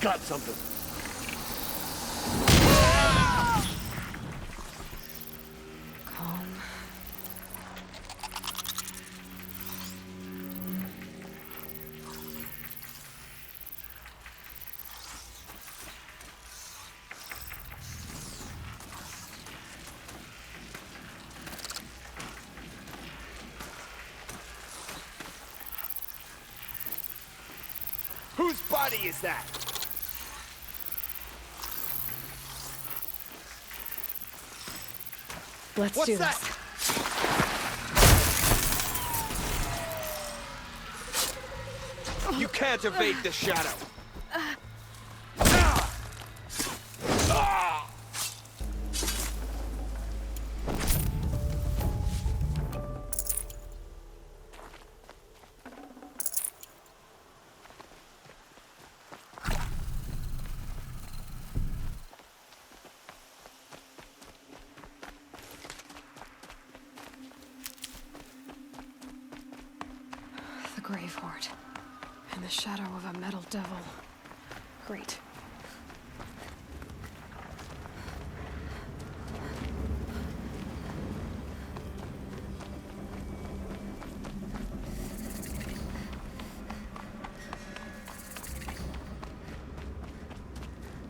got something. Calm. Whose body is that? Let's What's do that? this. You can't evade the shadow. The grave hoard. And the shadow of a metal devil. Great.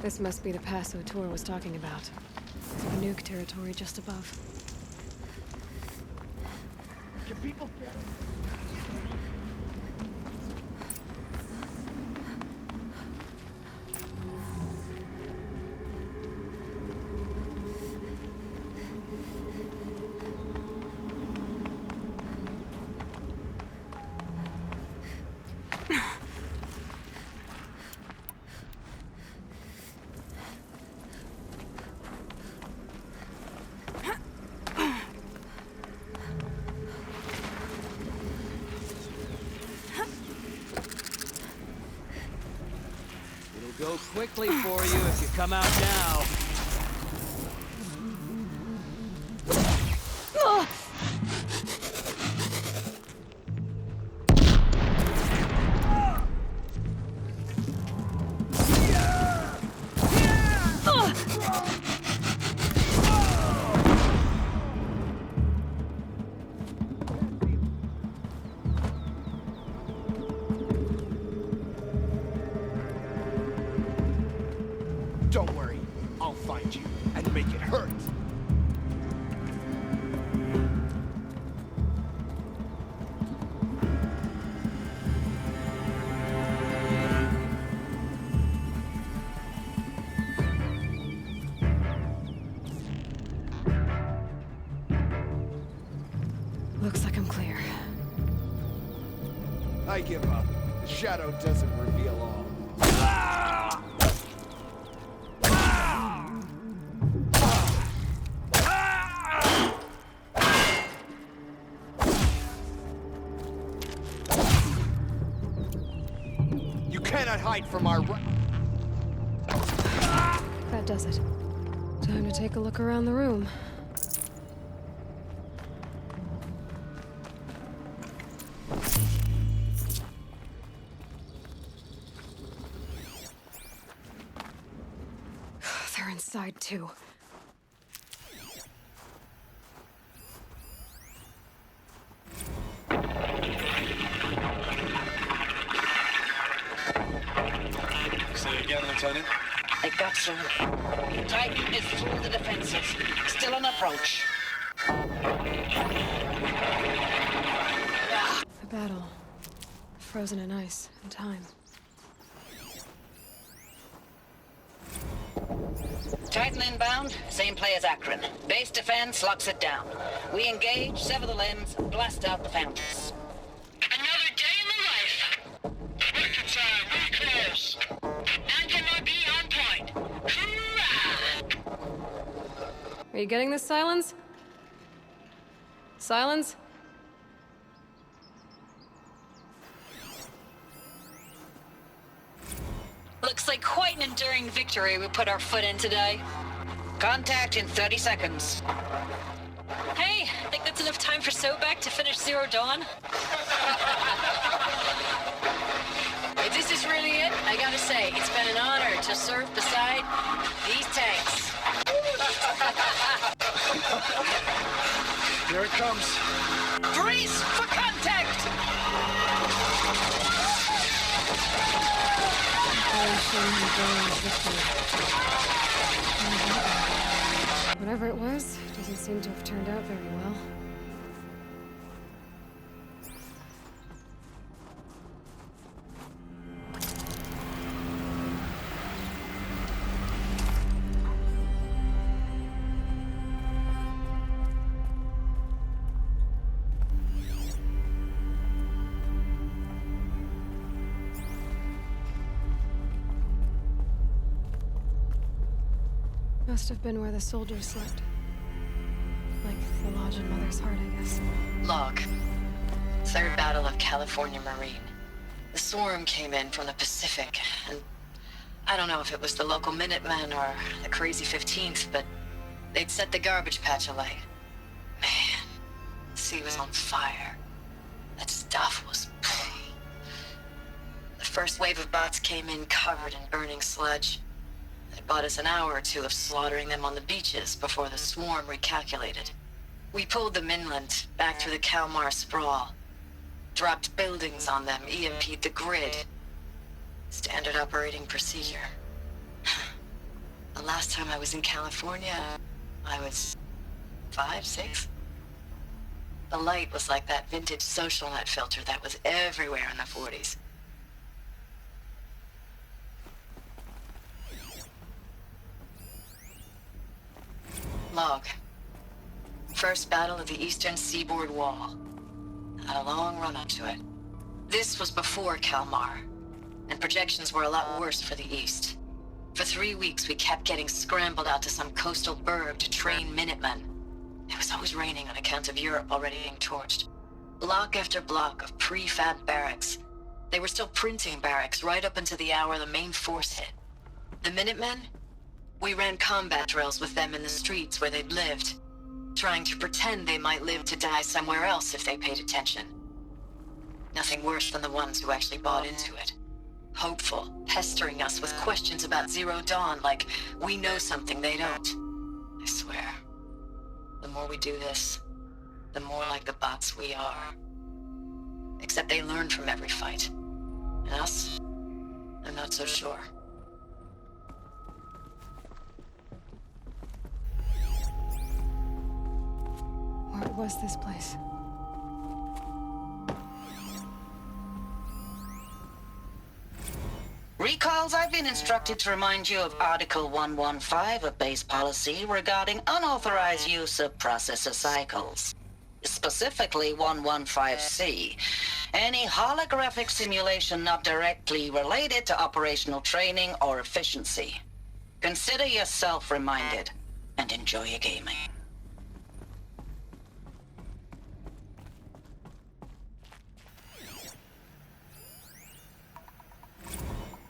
This must be the pass O'Toole was talking about. Nuke territory just above. Can people get it? It'll go quickly for you if you come out now. Don't worry, I'll find you and make it hurt. Looks like I'm clear. I give up. The shadow doesn't reveal all. You cannot hide from our... That does it. Time to take a look around the room. They're inside too. Say it again, Lieutenant. I got some. Titan is through the defenses. Still on approach. The battle. Frozen in ice and time. Titan inbound, same play as Akron. Base defense locks it down. We engage, sever the limbs, blast out the fountains. Another day in the life. Record time, very close. Anti-MRB on point. Hoorah! Are you getting this, Silence? Silence? Looks like quite an enduring victory we put our foot in today. Contact in 30 seconds. Hey, think that's enough time for Sobek to finish Zero Dawn? If this is really it, I gotta say, it's been an honor surf beside these tanks. Here it comes. Brace for contact! Whatever it was, doesn't seem to have turned out very well. Must have been where the soldiers slept. Like the lodge in Mother's Heart, I guess. Log. Third Battle of California Marine. The swarm came in from the Pacific, and I don't know if it was the local Minutemen or the crazy 15th, but they'd set the garbage patch alight. Man, the sea was on fire. That stuff was... The first wave of bots came in covered in burning sludge. It bought us an hour or two of slaughtering them on the beaches before the swarm recalculated. We pulled them inland, back through the Kalmar sprawl. Dropped buildings on them, EMP'd the grid. Standard operating procedure. The last time I was in California, I was 5, 6. The light was like that vintage social net filter that was everywhere in the 40s. Log. First battle of the eastern seaboard wall. Had a long run up to it. This was before Kalmar, and projections were a lot worse for the east. For 3 weeks, we kept getting scrambled out to some coastal burg to train Minutemen. It was always raining on account of Europe already being torched. Block after block of prefab barracks. They were still printing barracks right up until the hour the main force hit. The Minutemen? We ran combat drills with them in the streets where they'd lived, trying to pretend they might live to die somewhere else if they paid attention. Nothing worse than the ones who actually bought into it. Hopeful, pestering us with questions about Zero Dawn like we know something they don't. I swear, the more we do this, the more like the bots we are. Except they learn from every fight. And us? I'm not so sure. What was this place? Recalls, I've been instructed to remind you of Article 115 of base policy regarding unauthorized use of processor cycles. Specifically 115C. Any holographic simulation not directly related to operational training or efficiency. Consider yourself reminded, and enjoy your gaming.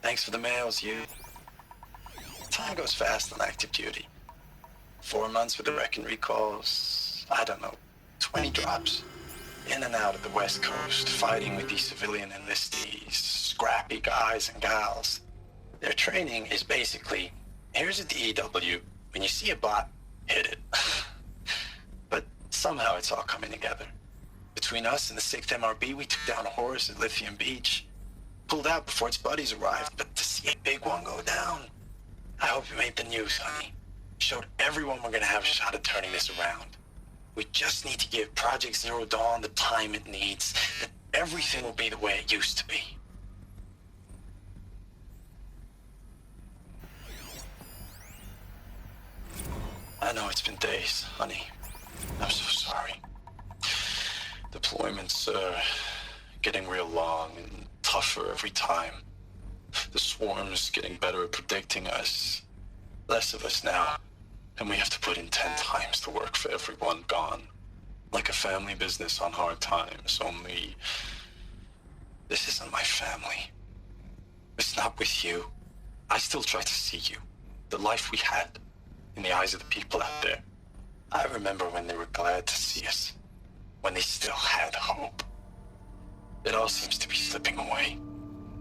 Thanks for the mails, you. Time goes fast on active duty. 4 months with the wreck and recalls, I don't know, 20 drops. In and out of the West Coast, fighting with these civilian enlistees, scrappy guys and gals. Their training is basically, here's a DEW, when you see a bot, hit it. But somehow it's all coming together. Between us and the 6th MRB, we took down a horse at Lithium Beach. Pulled out before its buddies arrived, but to see a big one go down, I hope you made the news, honey. Showed everyone we're gonna have a shot at turning this around. We just need to give Project Zero Dawn the time it needs, that everything will be the way it used to be. I know it's been days, honey. I'm so sorry. Deployments are getting real long and tougher every time. The swarm's getting better at predicting us. Less of us now, and we have to put in 10 times the work for everyone gone. Like a family business on hard times, only this isn't my family. It's not with you. I still try to see you, the life we had, in the eyes of the people out there. I remember when they were glad to see us, when they still had hope. It all seems to be slipping away.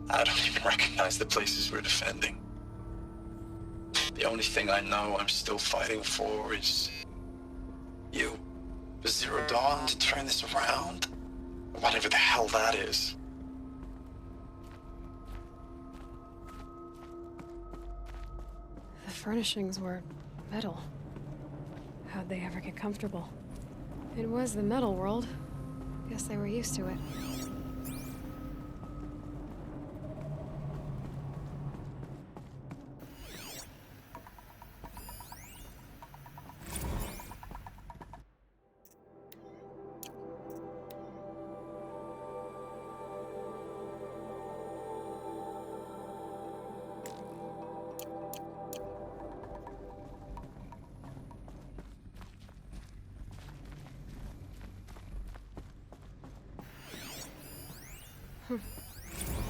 I don't even recognize the places we're defending. The only thing I know I'm still fighting for is you. The Zero Dawn to turn this around. Whatever the hell that is. The furnishings were metal. How'd they ever get comfortable? It was the metal world. Guess they were used to it.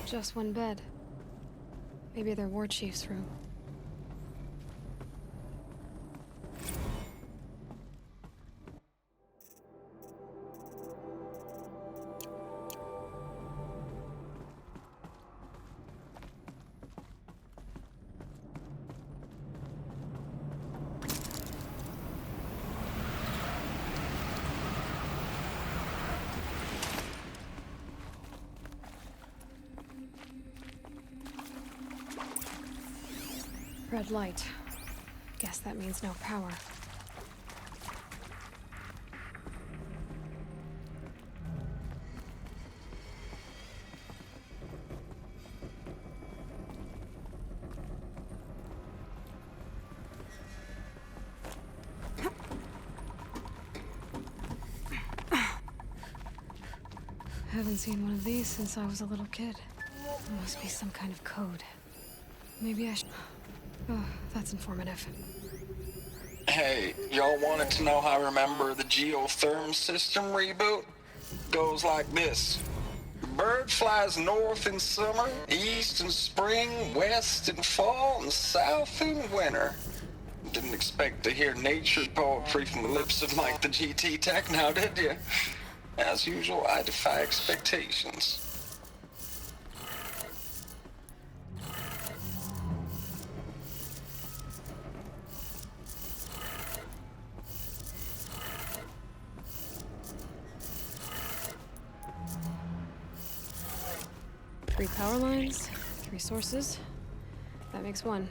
Just one bed. Maybe their war chief's room. Red light. Guess that means no power. Haven't seen one of these since I was a little kid. It must be some kind of code. Maybe I should... Oh, that's informative. Hey, y'all wanted to know how I remember the geotherm system reboot? Goes like this. The bird flies north in summer, east in spring, west in fall, and south in winter. Didn't expect to hear nature poetry from the lips of Mike the GT Tech now, did you? As usual, I defy expectations. Three power lines, 3 sources. That makes 1.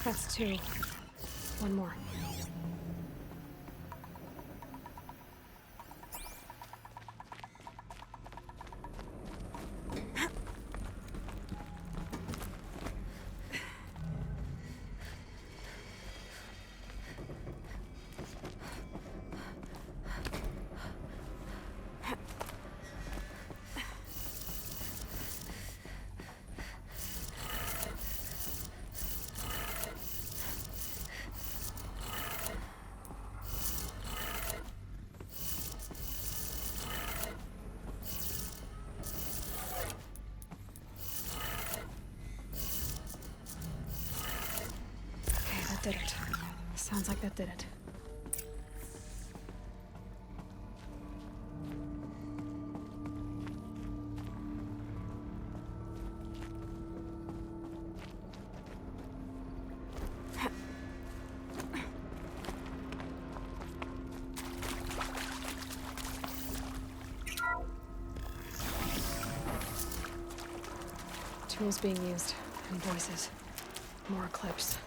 That's 2. 1 more. Did it. Sounds like that did it. Tools being used, and voices. More clips.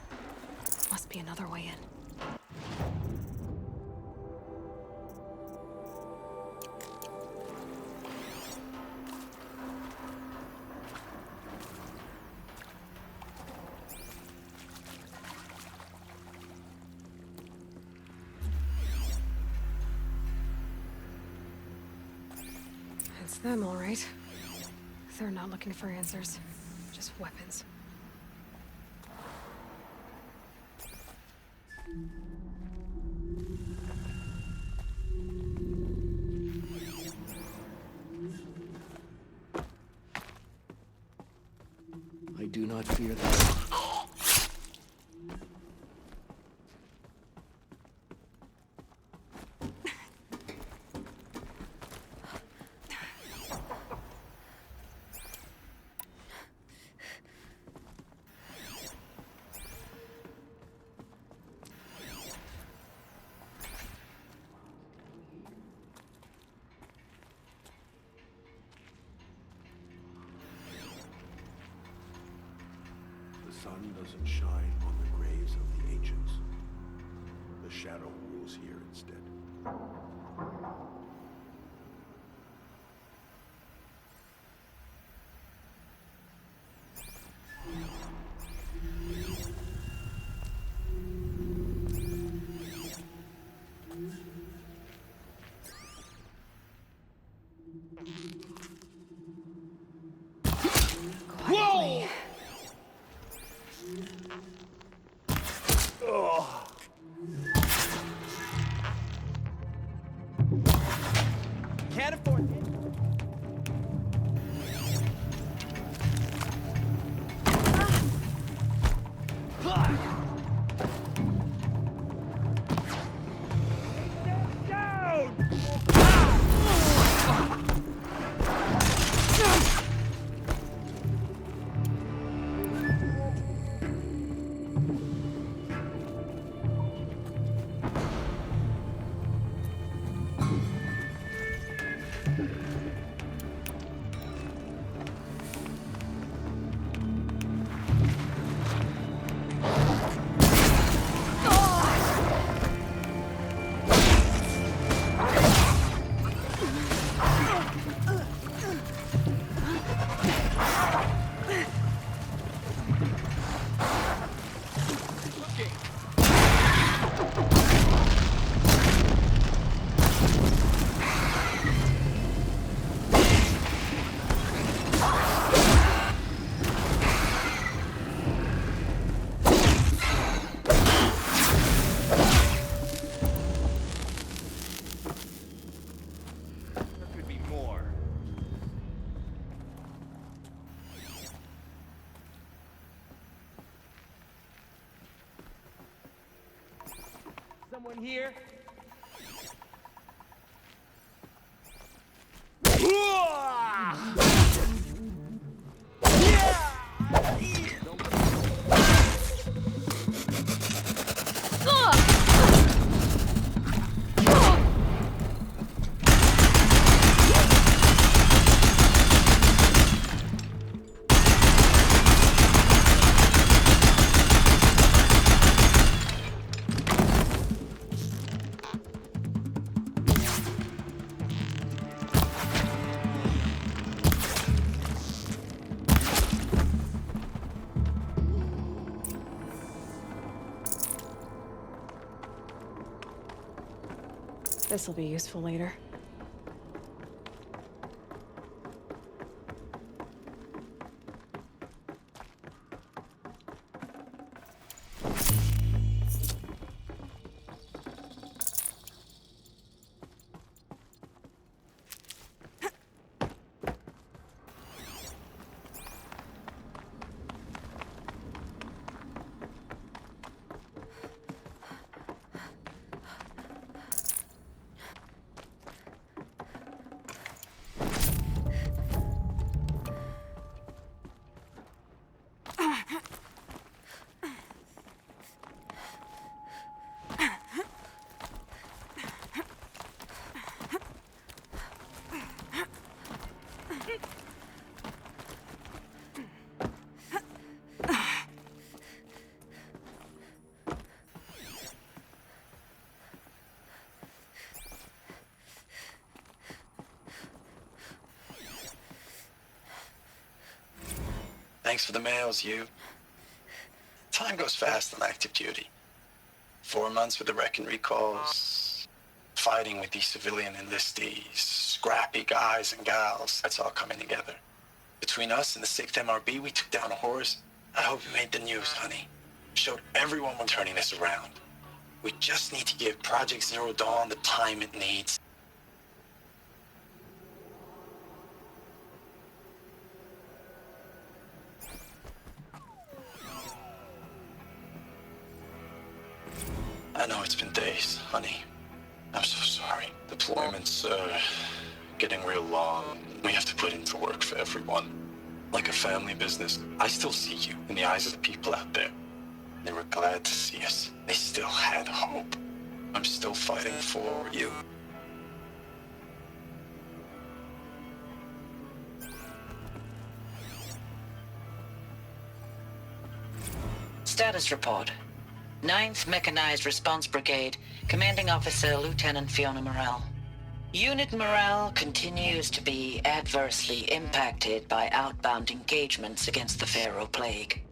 Must be another way in. It's them, all right. They're not looking for answers, just weapons. I do not fear that. The sun doesn't shine on the graves of the ancients. The shadow rules here instead. Quietly. Can't afford it. Someone here? This'll be useful later. Thanks for the mails, you. Time goes fast on active duty. 4 months with the wreck and recalls, fighting with these civilian enlistees, scrappy guys and gals. That's all coming together. Between us and the 6th MRB, we took down a horse. I hope you made the news, honey. Showed everyone we're turning this around. We just need to give Project Zero Dawn the time it needs. I know it's been days, honey. I'm so sorry. Deployments are getting real long. We have to put into work for everyone. Like a family business. I still see you in the eyes of the people out there. They were glad to see us. They still had hope. I'm still fighting for you. Status report. 9th Mechanized Response Brigade, Commanding Officer Lieutenant Fiona Morrell. Unit morale continues to be adversely impacted by outbound engagements against the Pharaoh Plague,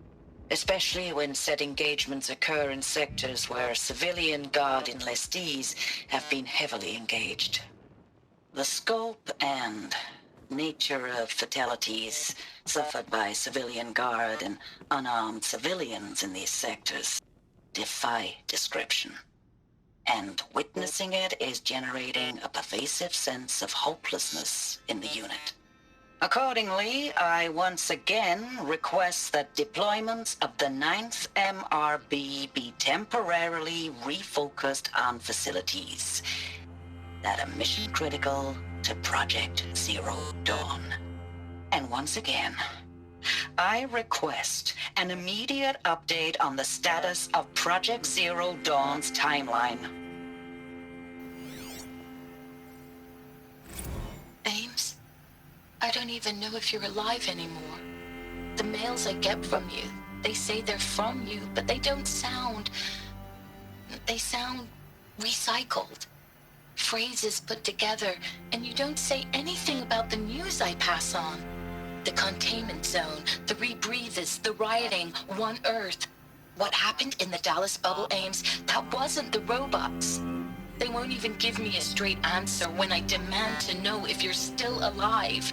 especially when said engagements occur in sectors where civilian guard enlistees have been heavily engaged. The scope and nature of fatalities suffered by civilian guard and unarmed civilians in these sectors defy description. And witnessing it is generating a pervasive sense of hopelessness in the unit. Accordingly, I once again request that deployments of the 9th MRB be temporarily refocused on facilities that are mission critical to Project Zero Dawn. And once again, I request an immediate update on the status of Project Zero Dawn's timeline. Ames, I don't even know if you're alive anymore. The mails I get from you, they say they're from you, but they don't sound... They sound recycled. Phrases put together, and you don't say anything about the news I pass on. The containment zone, the rebreathers, the rioting, One Earth. What happened in the Dallas bubble, Ames, that wasn't the robots. They won't even give me a straight answer when I demand to know if you're still alive.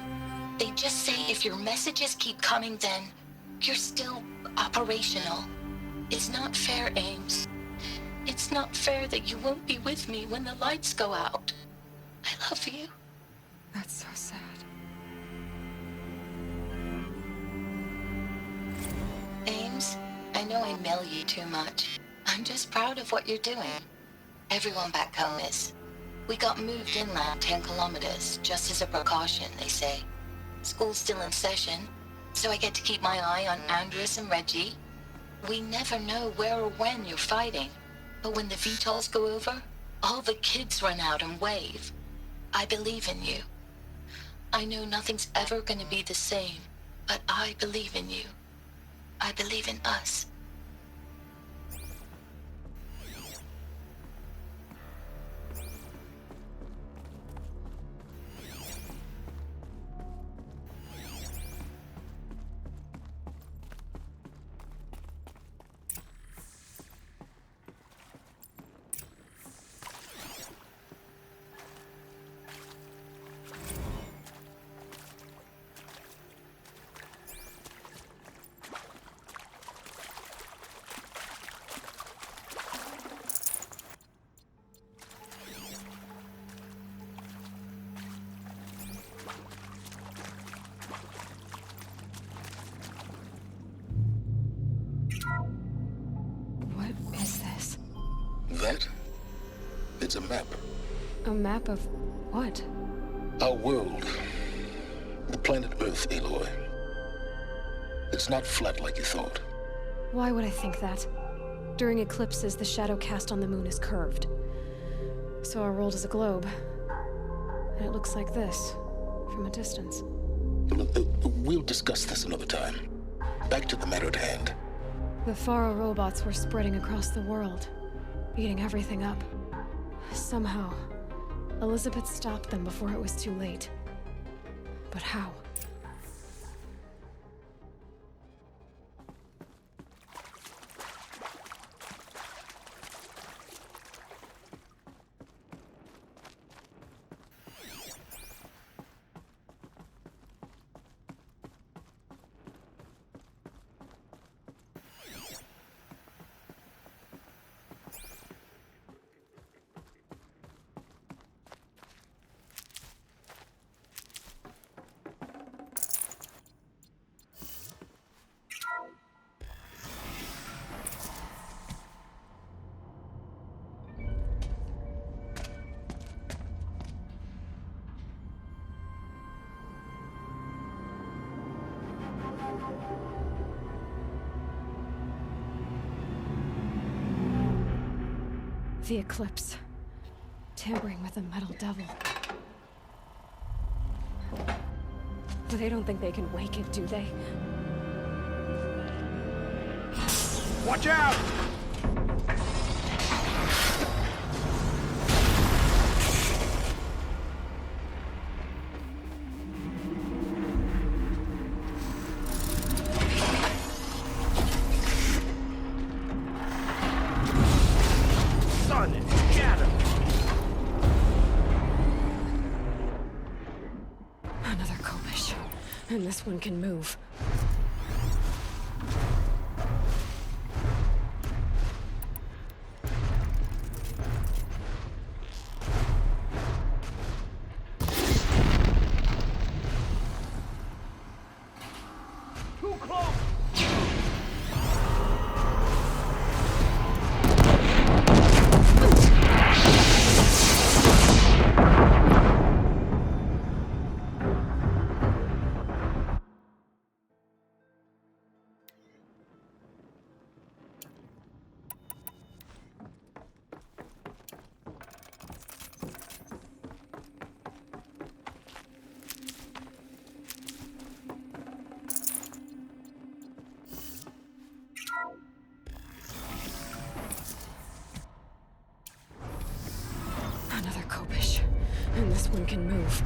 They just say if your messages keep coming, then you're still operational. It's not fair, Ames. It's not fair that you won't be with me when the lights go out. I love you. That's so sad. Ames, I know I mail you too much. I'm just proud of what you're doing. Everyone back home is. We got moved inland 10 kilometers, just as a precaution, they say. School's still in session, so I get to keep my eye on Andres and Reggie. We never know where or when you're fighting, but when the VTOLs go over, all the kids run out and wave. I believe in you. I know nothing's ever gonna be the same, but I believe in you. I believe in us. What is this? That? It's a map. A map of what? Our world. The planet Earth, Aloy. It's not flat like you thought. Why would I think that? During eclipses, the shadow cast on the moon is curved. So our world is a globe. And it looks like this, from a distance. We'll discuss this another time. Back to the matter at hand. The Faro robots were spreading across the world, eating everything up. Somehow, Elizabeth stopped them before it was too late. But how? The Eclipse. Tampering with the Metal Devil. They don't think they can wake it, do they? Watch out! Son, get him! Another Kopish. And this one can move. Too close! Another Kopish. And this one can move.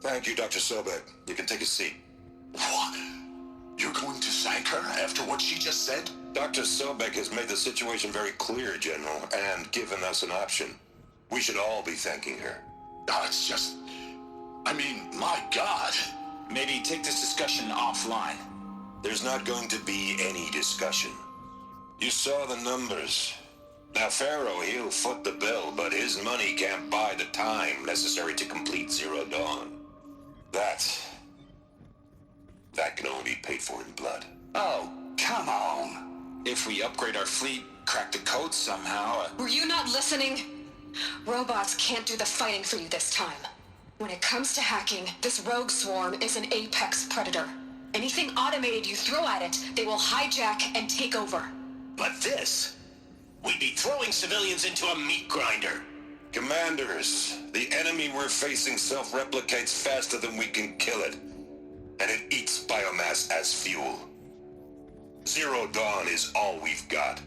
Thank you, Dr. Sobek. You can take a seat. What? You're going to thank her after what she just said? Dr. Sobek has made the situation very clear, General, and given us an option. We should all be thanking her. No, it's just... I mean, my God. Maybe take this discussion offline. There's not going to be any discussion. You saw the numbers. Now, Pharaoh, he'll foot the bill, but his money can't buy the time necessary to complete Zero Dawn. That can only be paid for in blood. Oh, come on. If we upgrade our fleet, crack the code somehow... Were you not listening? Robots can't do the fighting for you this time. When it comes to hacking, this rogue swarm is an apex predator. Anything automated you throw at it, they will hijack and take over. But this... We'd be throwing civilians into a meat grinder. Commanders, the enemy we're facing self-replicates faster than we can kill it. And it eats biomass as fuel. Zero Dawn is all we've got.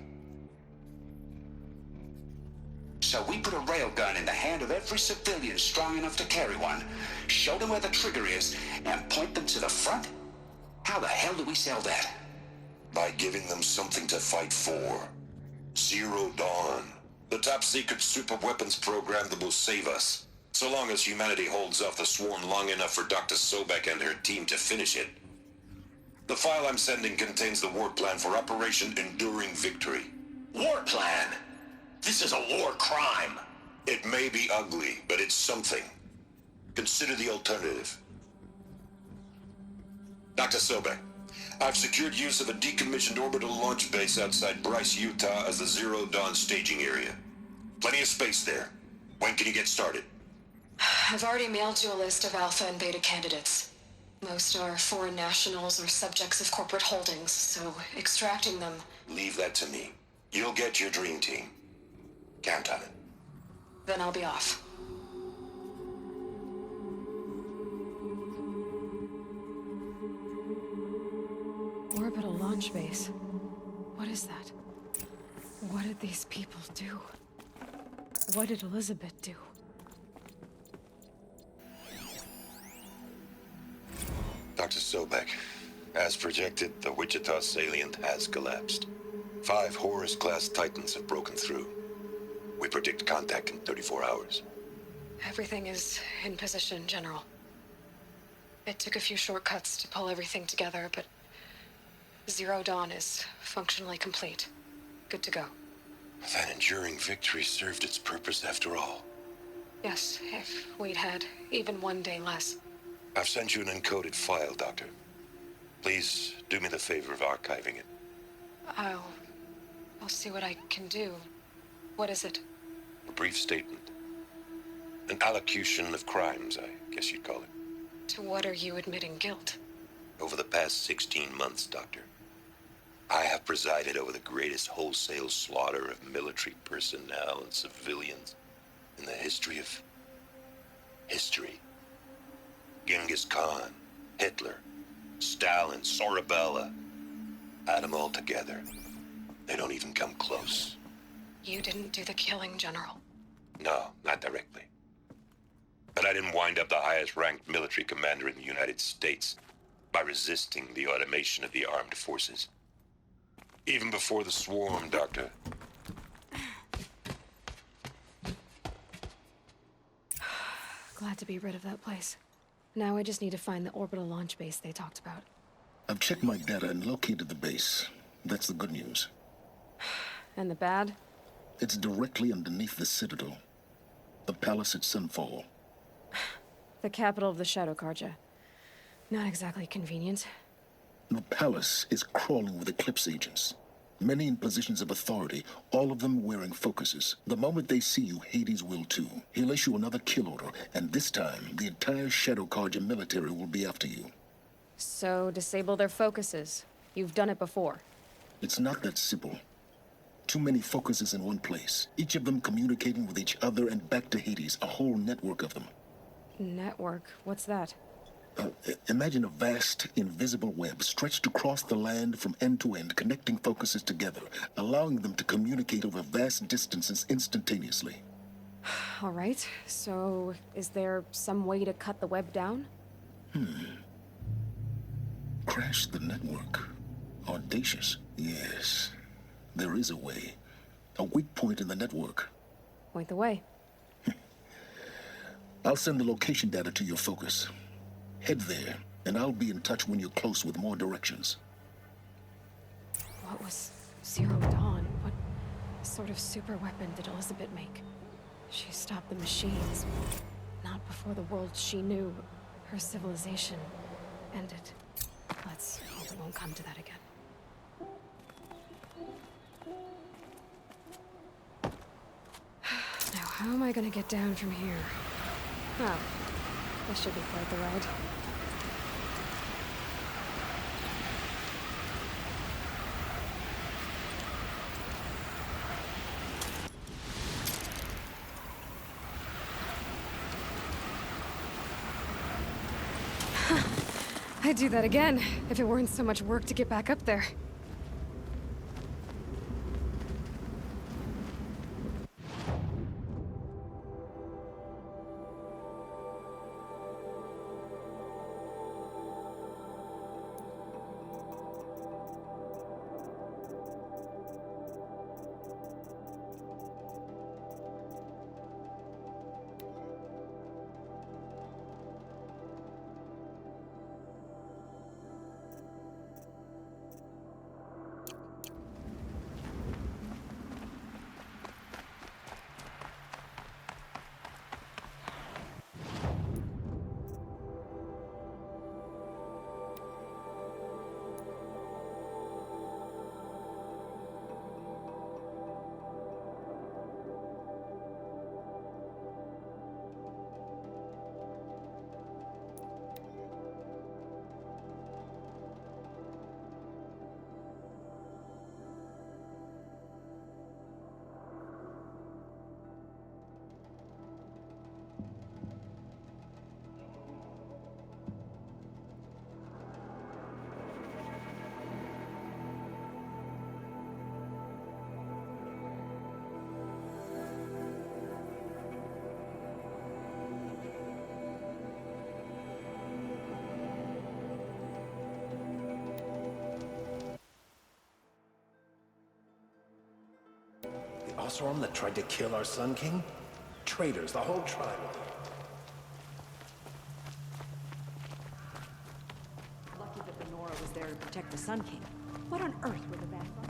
So we put a railgun in the hand of every civilian strong enough to carry one, show them where the trigger is, and point them to the front? How the hell do we sell that? By giving them something to fight for. Zero Dawn. The top-secret super-weapons program that will save us. So long as humanity holds off the swarm long enough for Dr. Sobek and her team to finish it. The file I'm sending contains the war plan for Operation Enduring Victory. War plan? This is a war crime. It may be ugly, but it's something. Consider the alternative. Dr. Sobek, I've secured use of a decommissioned orbital launch base outside Bryce, Utah as the Zero Dawn staging area. Plenty of space there. When can you get started? I've already mailed you a list of alpha and beta candidates. Most are foreign nationals or subjects of corporate holdings, so extracting them... Leave that to me. You'll get your dream team. Count on it. Then I'll be off. Orbital launch base. What is that? What did these people do? What did Elizabeth do? Dr. Sobek, as projected, the Wichita salient has collapsed. 5 Horus-class Titans have broken through. We predict contact in 34 hours. Everything is in position, General. It took a few shortcuts to pull everything together, but Zero Dawn is functionally complete. Good to go. That enduring victory served its purpose after all. Yes, if we'd had even one day less. I've sent you an encoded file, Doctor. Please do me the favor of archiving it. I'll see what I can do. What is it? A brief statement. An allocution of crimes, I guess you'd call it. To what are you admitting guilt? Over the past 16 months, Doctor, I have presided over the greatest wholesale slaughter of military personnel and civilians in the history of... history. Genghis Khan, Hitler, Stalin, Sorabella. Add them all together. They don't even come close. You didn't do the killing, General. No, not directly. But I didn't wind up the highest-ranked military commander in the United States by resisting the automation of the armed forces. Even before the swarm, Doctor. Glad to be rid of that place. Now I just need to find the orbital launch base they talked about. I've checked my data and located the base. That's the good news. And the bad? It's directly underneath the Citadel. The palace at Sunfall. The capital of the Shadow Carja. Not exactly convenient. The palace is crawling with Eclipse agents. Many in positions of authority, all of them wearing focuses. The moment they see you, Hades will too. He'll issue another kill order, and this time, the entire Shadow Carja military will be after you. So, disable their focuses. You've done it before. It's not that simple. Too many focuses in one place, each of them communicating with each other and back to Hades, a whole network of them. Network? What's that? Imagine a vast, invisible web stretched across the land from end to end, connecting focuses together, allowing them to communicate over vast distances instantaneously. All right, so is there some way to cut the web down? Crash the network. Audacious. Yes, there is a way. A weak point in the network. Point the way. I'll send the location data to your focus. Head there, and I'll be in touch when you're close with more directions. What was Zero Dawn? What sort of super weapon did Elizabeth make? She stopped the machines. Not before the world she knew, her civilization, ended. Let's hope it won't come to that again. Now, how am I gonna get down from here? Oh, this should be quite the ride. I'd do that again, if it weren't so much work to get back up there. The Oseram that tried to kill our Sun King? Traitors, the whole tribe of them. Lucky that the Nora was there to protect the Sun King. What on earth were the bad guys?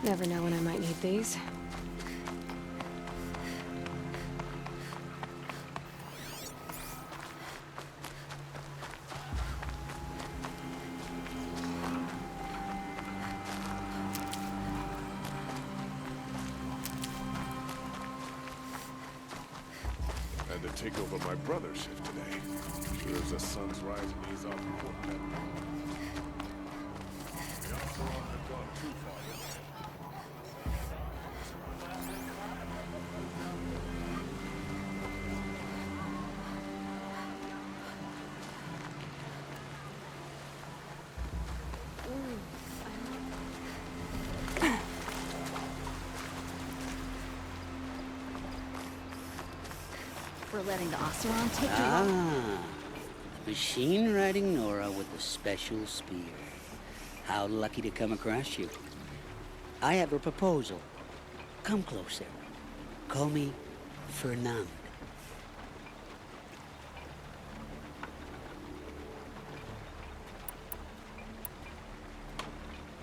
Never know when I might need these. Had to take over my brother's shift today. Sure as the sun's rising, he's off the quartet. The Oseram have gone too far. For letting the Oseram take you on. Machine-riding Nora with a special spear. How lucky to come across you. I have a proposal. Come closer. Call me Fernand.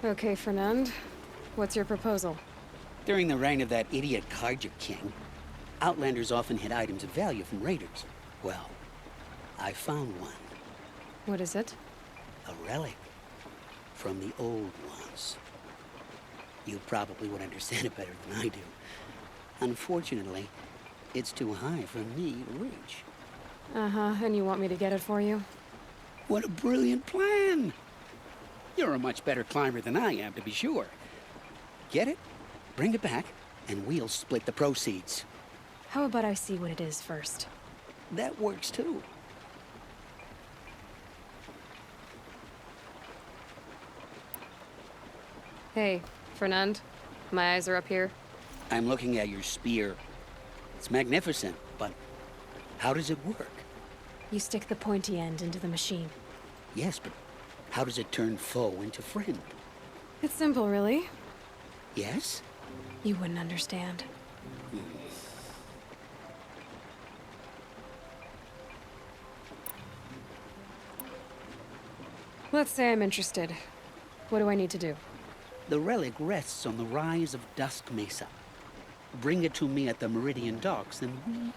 Okay, Fernand. What's your proposal? During the reign of that idiot Carja King, Outlanders often hid items of value from raiders. Well, I found one. What is it? A relic from the old ones. You probably would understand it better than I do. Unfortunately, it's too high for me to reach. Uh-huh, and you want me to get it for you? What a brilliant plan! You're a much better climber than I am, to be sure. Get it, bring it back, and we'll split the proceeds. How about I see what it is first? That works too. Hey, Fernand. My eyes are up here. I'm looking at your spear. It's magnificent, but how does it work? You stick the pointy end into the machine. Yes, but how does it turn foe into friend? It's simple, really. Yes? You wouldn't understand. Let's say I'm interested. What do I need to do? The relic rests on the rise of Dusk Mesa. Bring it to me at the Meridian Docks, and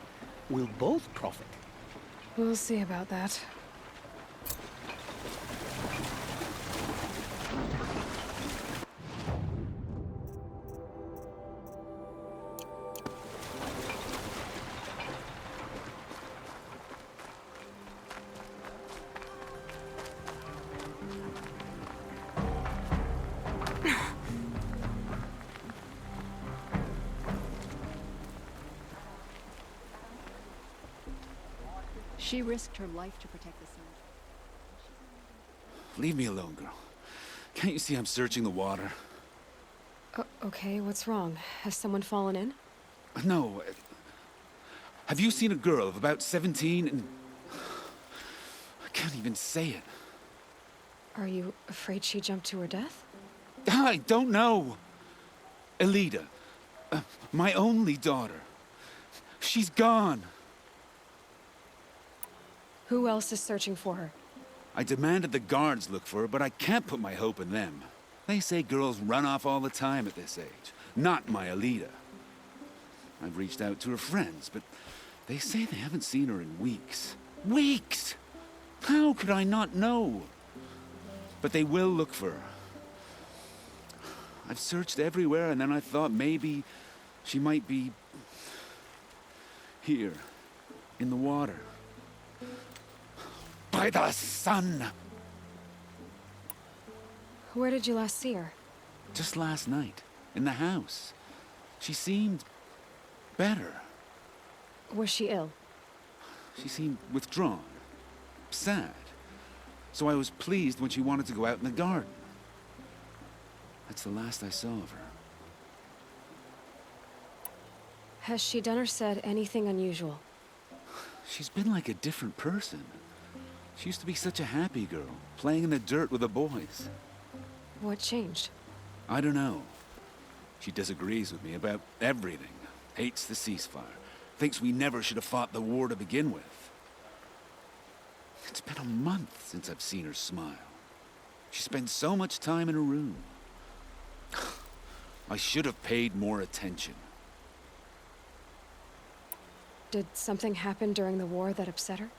we will both profit. We'll see about that. She risked her life to protect the sun. Leave me alone, girl. Can't you see I'm searching the water? Okay, what's wrong? Has someone fallen in? No. Have you seen a girl of about 17 and... I can't even say it. Are you afraid she jumped to her death? I don't know. Elida. My only daughter. She's gone. Who else is searching for her? I demanded the guards look for her, but I can't put my hope in them. They say girls run off all the time at this age. Not my Elida. I've reached out to her friends, but they say they haven't seen her in weeks. Weeks! How could I not know? But they will look for her. I've searched everywhere, and then I thought maybe she might be here, in the water. By the sun! Where did you last see her? Just last night, in the house. She seemed better. Was she ill? She seemed withdrawn, sad. So I was pleased when she wanted to go out in the garden. That's the last I saw of her. Has she done or said anything unusual? She's been like a different person. She used to be such a happy girl, playing in the dirt with the boys. What changed? I don't know. She disagrees with me about everything. Hates the ceasefire. Thinks we never should have fought the war to begin with. It's been a month since I've seen her smile. She spends so much time in her room. I should have paid more attention. Did something happen during the war that upset her?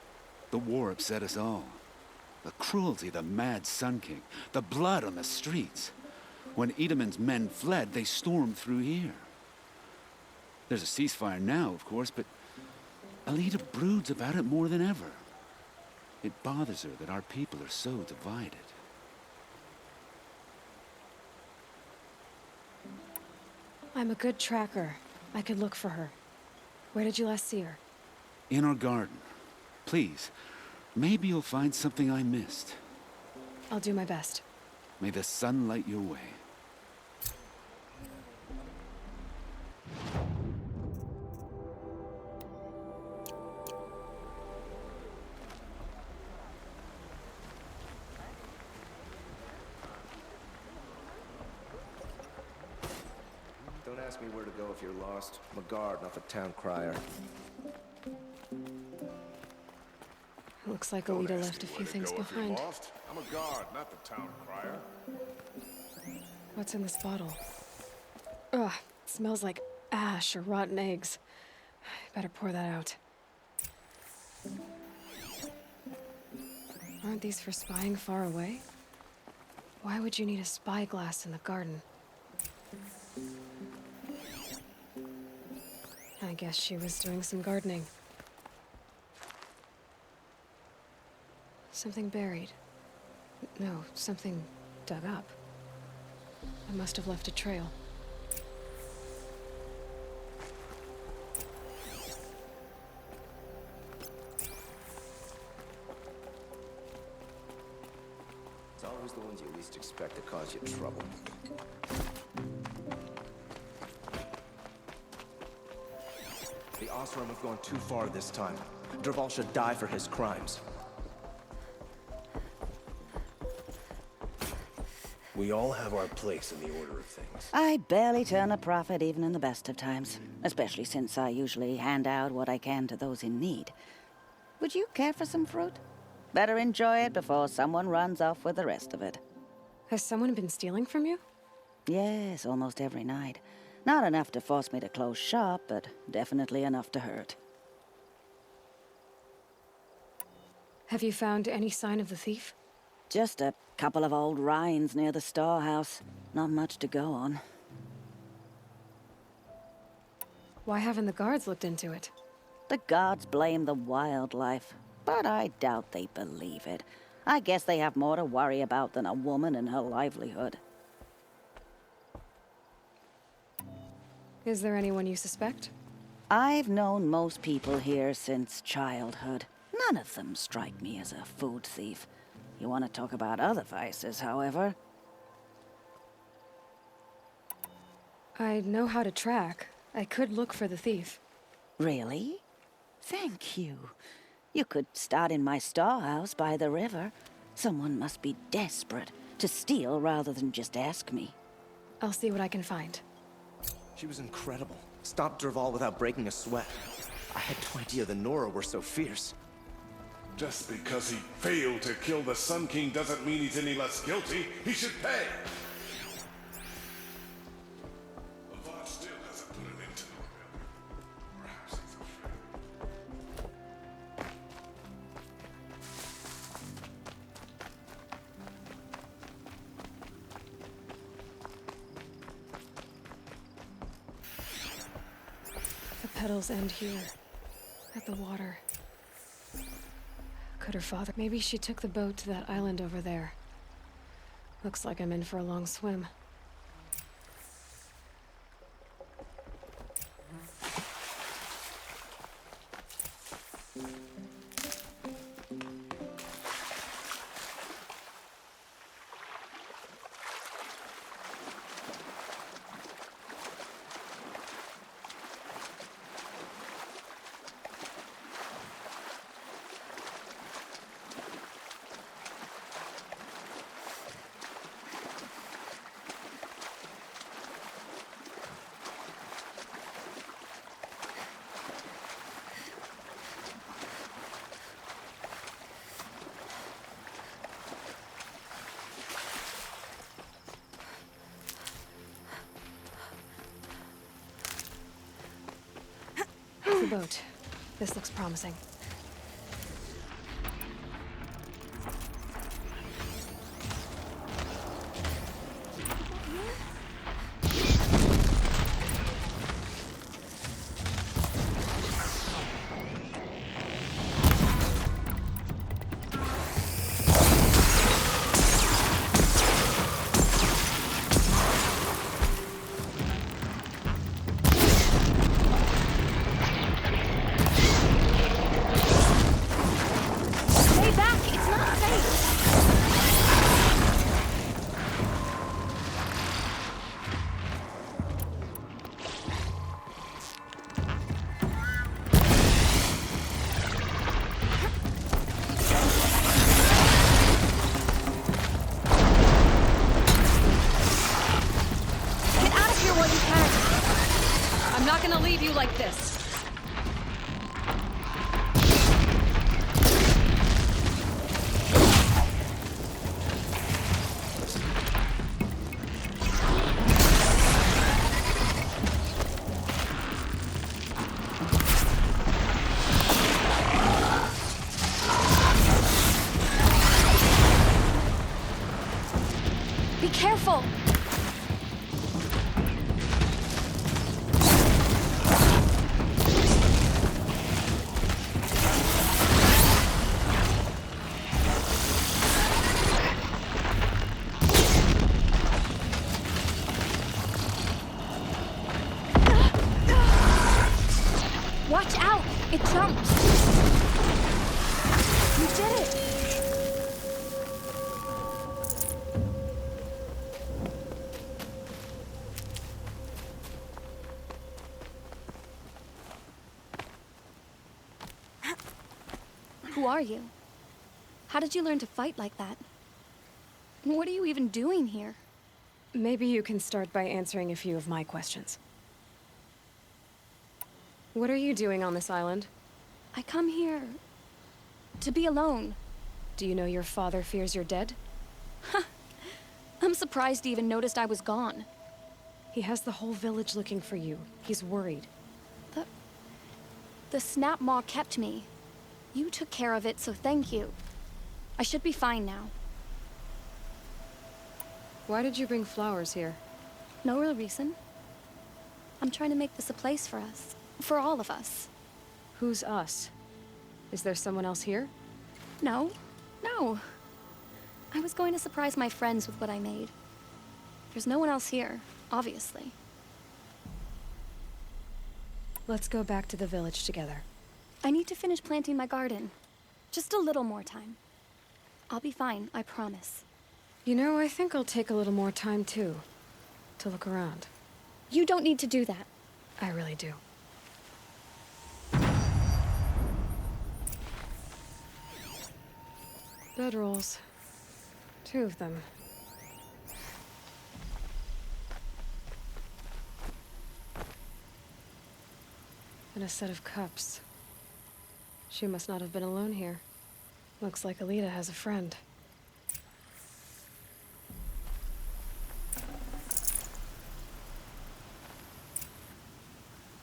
The war upset us all. The cruelty of the mad Sun King. The blood on the streets. When Edaman's men fled, they stormed through here. There's a ceasefire now, of course, but Elida broods about it more than ever. It bothers her that our people are so divided. I'm a good tracker. I could look for her. Where did you last see her? In our garden. Please, maybe you'll find something I missed. I'll do my best. May the sun light your way. Don't ask me where to go if you're lost. I'm a guard, not the town crier. Looks like Elida left a few things behind. I'm a guard, not the town crier. What's in this bottle? Ugh, it smells like ash or rotten eggs. Better pour that out. Aren't these for spying far away? Why would you need a spyglass in the garden? I guess she was doing some gardening. Something buried. No, something dug up. I must have left a trail. It's always the ones you least expect that cause you trouble. The Oseram have gone too far this time. Dervahl should die for his crimes. We all have our place in the order of things. I barely turn a profit even in the best of times, especially since I usually hand out what I can to those in need. Would you care for some fruit? Better enjoy it before someone runs off with the rest of it. Has someone been stealing from you? Yes, almost every night. Not enough to force me to close shop, but definitely enough to hurt. Have you found any sign of the thief? Just a couple of old rinds near the storehouse. Not much to go on. Why haven't the guards looked into it? The guards blame the wildlife, but I doubt they believe it. I guess they have more to worry about than a woman and her livelihood. Is there anyone you suspect? I've known most people here since childhood. None of them strike me as a food thief. You want to talk about other vices, however? I know how to track. I could look for the thief. Really? Thank you. You could start in my storehouse by the river. Someone must be desperate to steal rather than just ask me. I'll see what I can find. She was incredible. Stopped Dervahl without breaking a sweat. I had no idea the Nora were so fierce. Just because he failed to kill the Sun King doesn't mean he's any less guilty. He should pay. Hoard still hasn't put an end to the rebellion. Perhaps he's The petals end here, at the water. Could her father... Maybe she took the boat to that island over there. Looks like I'm in for a long swim. The boat. This looks promising. I'm not gonna leave you like this. careful! Watch out! It jumped! You did it! Who are you? How did you learn to fight like that? What are you even doing here? Maybe you can start by answering a few of my questions. What are you doing on this island? I come here to be alone. Do you know your father fears you're dead? I'm surprised he even noticed I was gone. He has the whole village looking for you. He's worried. The snap maw kept me. You took care of it, so thank you. I should be fine now. Why did you bring flowers here? No real reason. I'm trying to make this a place for us. For all of us. Who's us? Is there someone else here? No. No. I was going to surprise my friends with what I made. There's no one else here, obviously. Let's go back to the village together. I need to finish planting my garden. Just a little more time. I'll be fine, I promise. You know, I think I'll take a little more time, too. To look around. You don't need to do that. I really do. Bedrolls. 2 of them. And a set of cups. She must not have been alone here. Looks like Alita has a friend.